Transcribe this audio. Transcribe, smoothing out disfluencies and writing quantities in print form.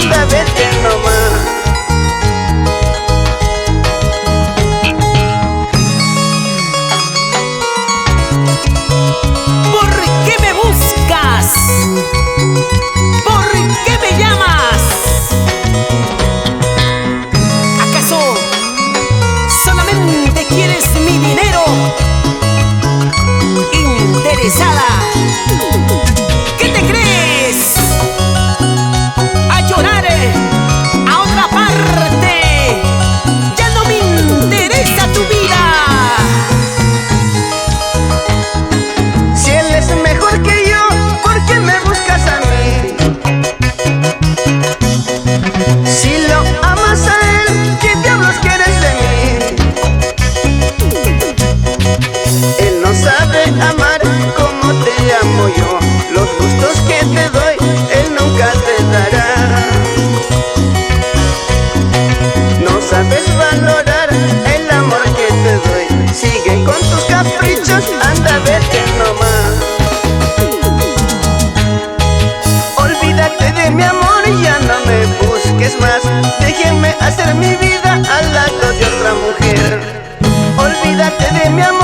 anda, vete nomás. ¿Por qué me buscas? ¿Por qué me llamas? ¿Acaso solamente quieres mi dinero? Interesada, ¿qué te crees? A llorar a otra parte. Ya no me interesa tu vida. Si él es mejor que yo, ¿por qué me buscas a mí? Si lo amas a él, ¿qué diablos quieres de mí? Él no sabe amar como te amo yo. Los gustos que te doy, él nunca te dará. No sabes valorar el amor que te doy. Sigue con tus caprichos, anda, vete nomás. Olvídate de mi amor, ya no me busques más. Déjenme hacer mi vida al lado de otra mujer. Olvídate de mi amor.